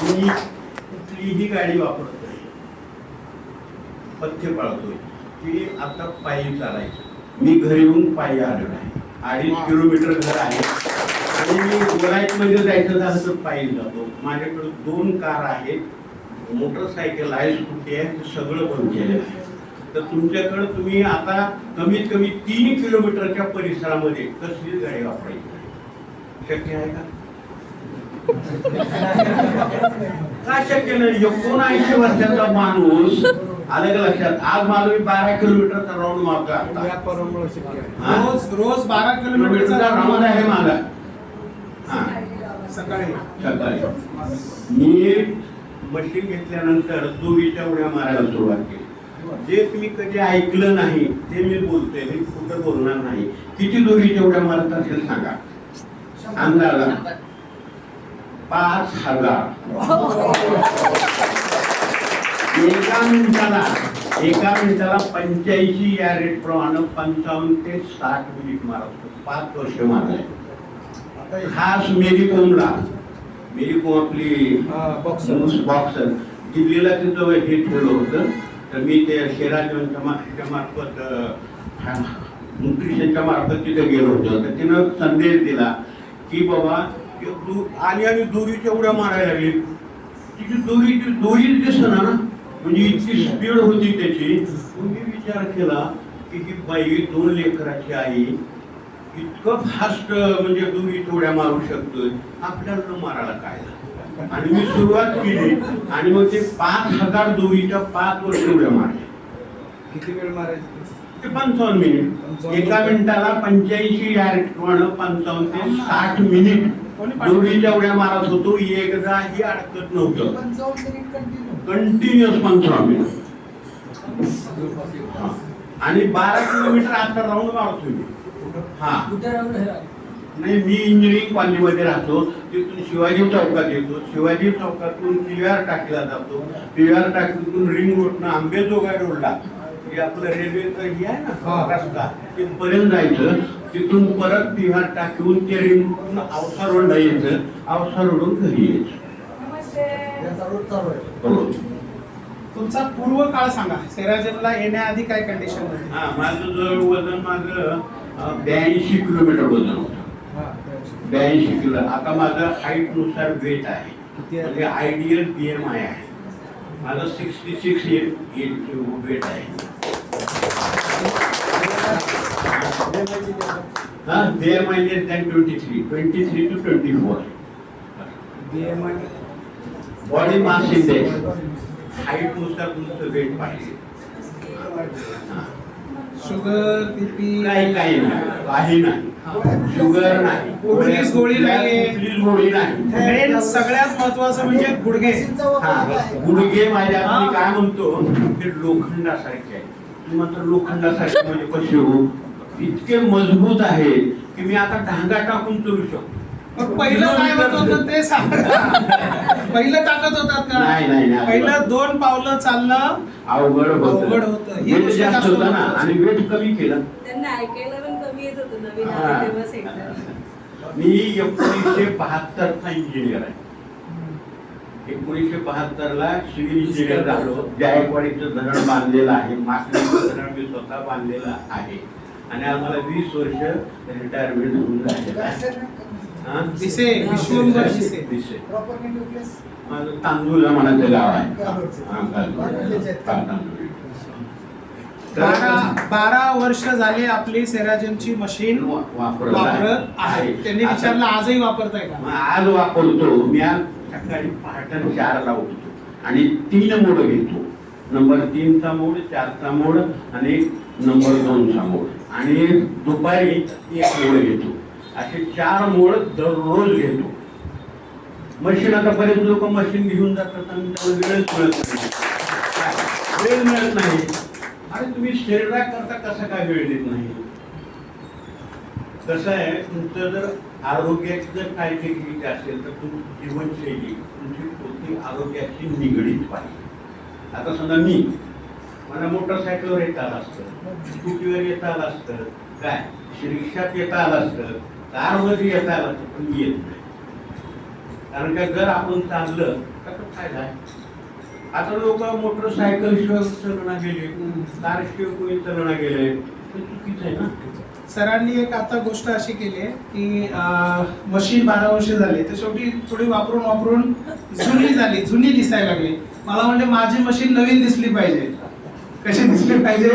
मी कुठलीही गाडी वापरतोय, पथ्य पाळतोय की आता पायी चालायचं. मी घरी येऊन पायी आलेलो आहे, 2.5 किलोमीटर घर आहे आणि मी वराईमध्ये जायचं झालं तर पायी जातो. माझ्याकडे 2 कार आहेत, मोटरसायकल आहे, स्कूटी आहे, ते सगळं बंद केलेलं आहे. तर तुमच्याकडे तुम्ही आता कमीत कमी 3 किलोमीटरच्या परिसरामध्ये कसलीच गाडी वापरायची नाही. शक्य आहे का? का शक्य नाही? 79 वर्षाचा माणूस आलं का लक्षात? आज मला 12 किलोमीटरचा राऊंड मारतो आता. रोज 12 किलोमीटरचा राऊंड आहे माझा. सकाळी मी मशीन घेतल्यानंतर दुरीच्या उड्या मारायला सुरुवात केली. जे तुम्ही कधी ऐकलं नाही ते मी बोलतोय, मी कुठं बोलणार नाही. किती दुरीच्या उड्या मारत असेल सांगा अंदाजा? 5000. एका मिनिटाला 85 या रेट प्रमाणे 55 ते 60 मिनिट मारतो. 5 वर्ष मारले. खास मेरी कोमला, मेरी कोम आपली बॉक्सर दिल्लीला तिथं हे ठेवलं होतं. तर मी ते शेराजच्या मार्फत न्यूट्रिशनच्या मार्फत तिथे गेलो होतो. तर तिनं संदेश दिला की बाबा आणि दोरीच्या उड्या मारायला लागली. तिची दोरीच दिसना ना, म्हणजे इतकी स्पीड होती त्याची. मी विचार केला की ही बाई 2 लेकराची आई इतकं फास्ट म्हणजे दोरीच्या उड्या मारू शकतोय, आपल्याला मारायला काय झालं? आणि मी सुरुवात केली आणि मग ते 5000 दोरीच्या 5 वर्ष उड्या मारल्या. किती वेळ मारायची? ते 55 मिनिट. एका मिनिटाला 85 या रेट प्रमाणे 55 ते 60 मिनिट दोरीच्या उड्या मारत होतो. एकदाही अडकत नव्हतं. Continuous 55 minute. आणि 12 किलोमीटर आता राऊंड मारतो मी. नाही, मी इंजिनिअरिंग कॉलनीमध्ये राहतो. तिथून शिवाजी चौकात येतो, शिवाजी चौकातून PVR टाकीला जातो, PVR टाकीतून रिंग रोडनं आंबेजोगाई रोडला आपलं रेल्वेचं हे आहे ना रस्ता, तिथपर्यंत जायचं. तिथून परत PVR टाकीहून ते रिंग रोडनं औसा रोडला यायचं, औसा रोडून घरी यायचं. तुमचा पूर्व काळ सांगा. सेराजनला येण्याआधी काय कंडिशन होती? माझं जवळ वजन 82 किलोमीटर वजन होतं. 82 किलो. आता माझं हाईट नुसार वेट आहे, म्हणजे आयडियल BMI आहे. माझं 66 वेट आहे. BMI less than 23 to 24. BMI body mass index, height नुसार तुमचं वेट पाहिजे. शुगर बीपी काही नाही. शुगर नाही, कुठलीच गोळी नाही. मेन सगळ्यात महत्वाचं म्हणजे गुडघे. गुडघे माझ्या मी काय म्हणतो ते लोखंडासारखे आहे. तुम्हाला लोखंडासारखे म्हणजे कसे हो? इतके मजबूत आहे की मी आता ढांगा टाकून चलू शकतो. पहिलं काय होत होतं ते सांगा. पहिलं टाकत होतात का? नाही. पहिलं 2 पावलं चालणं अवघड होतं. ही वेट जास्त होता ना, आणि वेट कमी केलं. त्यांना ऐकायला पण कमी येत होतं नवीन आले तेव्हा सेक्टर. मी 1972चा इंजिनियर आहे. 1972ला सिव्हिल इंजिनियर झालो. जायकवाडीचं धरण बांधलेलं आहे, मासळीचं धरण मी स्वतः बांधलेलं आहे. आणि आम्हाला 20 वर्ष रिटायरमेंट होऊन झालेलं. माझं तांदूळ म्हणायचं गाव आहे. 12 वर्ष झाले आपली सेराजनची मशीन वापरत आहे. त्यांनी विचारलं आजही वापरताय का? आज वापरतो. मी आज सकाळी पहाटे 4ला उठतो आणि 3 मोड घेतो. नंबर 3चा मोड, 4चा मोड आणि नंबर 2चा मोड, आणि दुपारी 1 मोड घेतो. असे 4 मोड दररोज घेतो. मशीन आता बरेच लोक मशीन घेऊन जातात आणि वेळ मिळत नाही. आणि तुम्ही शरीराकरता कसा काय वेळ देत नाही? कसं आहे, तुमचं जर आरोग्याची जर काळजी घ्यायची असेल तर तुमची जीवनशैली तुमची पूर्ण आरोग्याशी निगडीत पाहिजे. आता समजा मला मोटरसायकलवर येता आलं असतं, स्कूटीवर येता आलं असतं, काय रिक्षात येता आलं असतं, कारमध्ये येता आलं असतं, पण येत नाही. कारण का जर आपण चाललं तर फायदा आहे. आता लोक मोटरसायकल शिवाय चालना गेले, कार शिवाय कोणी चालना गेले, ते चुकीचं आहे ना. सरांनी एक आता गोष्ट अशी केली आहे की मशीन 12 वर्ष झाले तर शेवटी थोडी वापरून वापरून जुनी दिसायला लागली. मला म्हणजे माझी मशीन नवीन दिसली पाहिजे. कशी दिसली पाहिजे?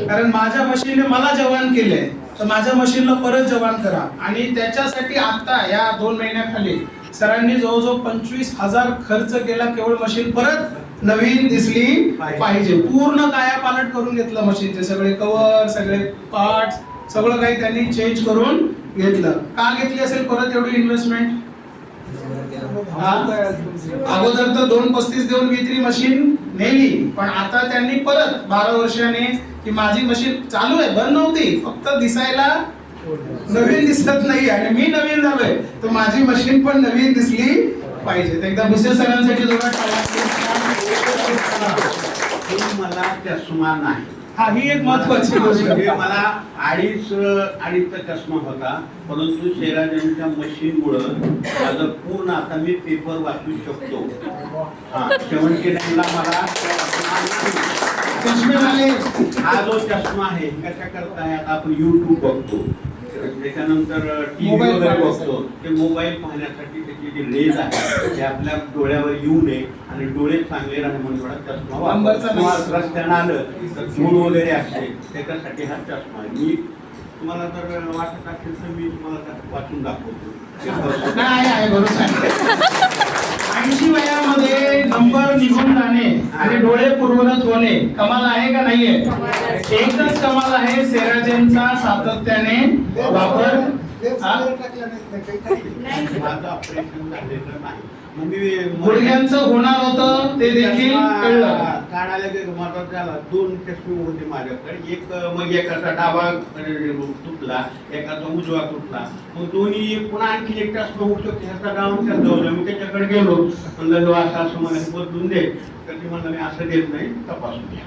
कारण माझ्या मशीनने मला जवान केलंय, तर माझ्या मशीनला परत जवान करा. आणि त्याच्यासाठी आता या 2 महिन्याखाली सरांनी जवळजवळ 25,000 खर्च केला केवळ मशीन परत नवीन दिसली पाहिजे. पूर्ण कायापालट करून घेतलं मशीनचे सगळे कव्हर, सगळे पार्ट्स, सगळं काही त्यांनी चेंज करून घेतलं. का घेतली असेल परत एवढी इन्व्हेस्टमेंट? अगोदर तर 2,35 देऊन घेतली मशीन नेली, पण आता त्यांनी परत 12 वर्षाने की माझी मशीन चालू आहे, बंद नव्हती, फक्त दिसायला नवीन दिसत नाही आणि मी नवीन झालोय, तर माझी मशीन पण नवीन दिसली पाहिजे. एकदा भुसे सरांसाठी जोरात मला चष्मा नाही. हा, ही एक महत्वाची गोष्ट आहे. म्हणजे मला अडीचचा चष्मा होता, परंतु शेराजांच्या मशीनमुळं माझं पूर्ण आता मी पेपर वाचू शकतो. हा, 79ला मला चष्मेवाले हा जो चष्मा आहे कशा करताय, आता आपण YouTube बघतो, त्याच्यानंतर टीव्ही वगैरे बघतो, ते मोबाईल पाहण्यासाठी त्याची जी रेज आहे ते आपल्या डोळ्यावर येऊ नये आणि डोळे चांगले राहणे म्हणून थोडा चष्मा वापरतो. रस्त्यानं आलं तर धूळ वगैरे असते, त्याच्यासाठी हा चष्मा आहे. मी तुम्हाला जर वाटत असेल तर मी तुम्हाला वाचून दाखवतो. नाही आहे बरोबर. 80 वयामध्ये नंबर निघून जाणे आणि डोळे पूर्ववत होणे कमाल आहे का नाहीये? एकच कमाल आहे सेराजेनचा सातत्याने वापर. माझं ऑपरेशन झालेलं नाही, गुडघ्यांचं होणार होतं ते देखील कळलं. काढायला गेलो माझा झाला 2 चष्मे होते माझ्याकडे. एक मग एकाचा डावा तुटला, एकाचा उजवा तुटला, मग दोन्ही पुन्हा आणखी एक चष्मा होऊ शकतो, ह्याचा डाऊन करता मी त्याच्याकडे गेलो, म्हणलं असं मला बदलून दे, तर ते म्हणलं मी असं देत नाही, तपासून घ्या.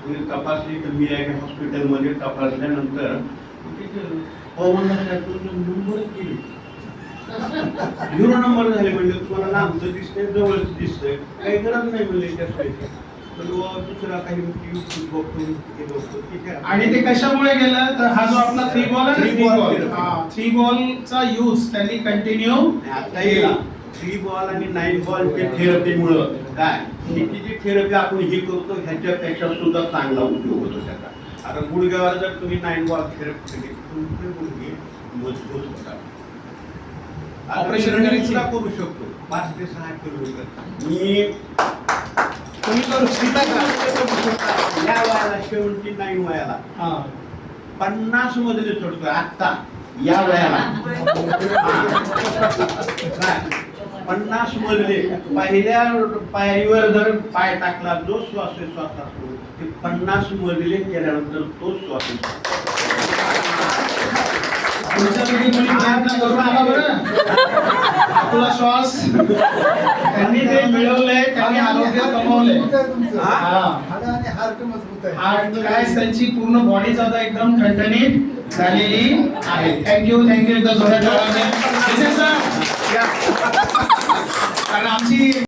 मी तपासली तर मी एका हॉस्पिटलमध्ये तपासल्यानंतर नंबरच केली, 0 नंबर झाले. म्हणजे तुम्हाला लांबचं दिसतंय, जवळच दिसतंय, काही गरज नाही म्हणले त्यासाठी. दुसरा काही आणि ते कशामुळे गेलं तर हा जो आपला 3 बॉल आहे, 3 बॉलचा यूज त्यांनी कंटिन्यू आता येईल. 3 बॉल आणि 9 बॉलच्या थेरपीमुळं काय ही जी थेरपी आपण हे करतो ह्याच्यापेक्षा सुद्धा चांगला उपयोग होतो त्याचा. आता गुडघ्यावर जर तुम्ही 9 बॉल थेरपी केली तुमचे गुडघे मजबूत होतात. ऑपरेशन सुद्धा करू शकतो, 5 ते 6 किलोमीटर मी तुम्ही करू शकता का? या वयाला 79 वयाला 50 मधले चढतोय आत्ता या वयाला. 50 मधले पहिल्या पायरीवर जर पाय टाकला जो श्वासोच्छ्वास असतो ते 50 मधले केल्यानंतर तो श्वासोच्छ्वास. आपला श्वास त्यांनी ते मिळवलंय, त्यांनी आरोग्य कमवलंय. हार्ट काय त्यांची पूर्ण बॉडी सुद्धा एकदम ठणठणीत झालेली आहे. थँक्यू एकदा जोरात कारण आमची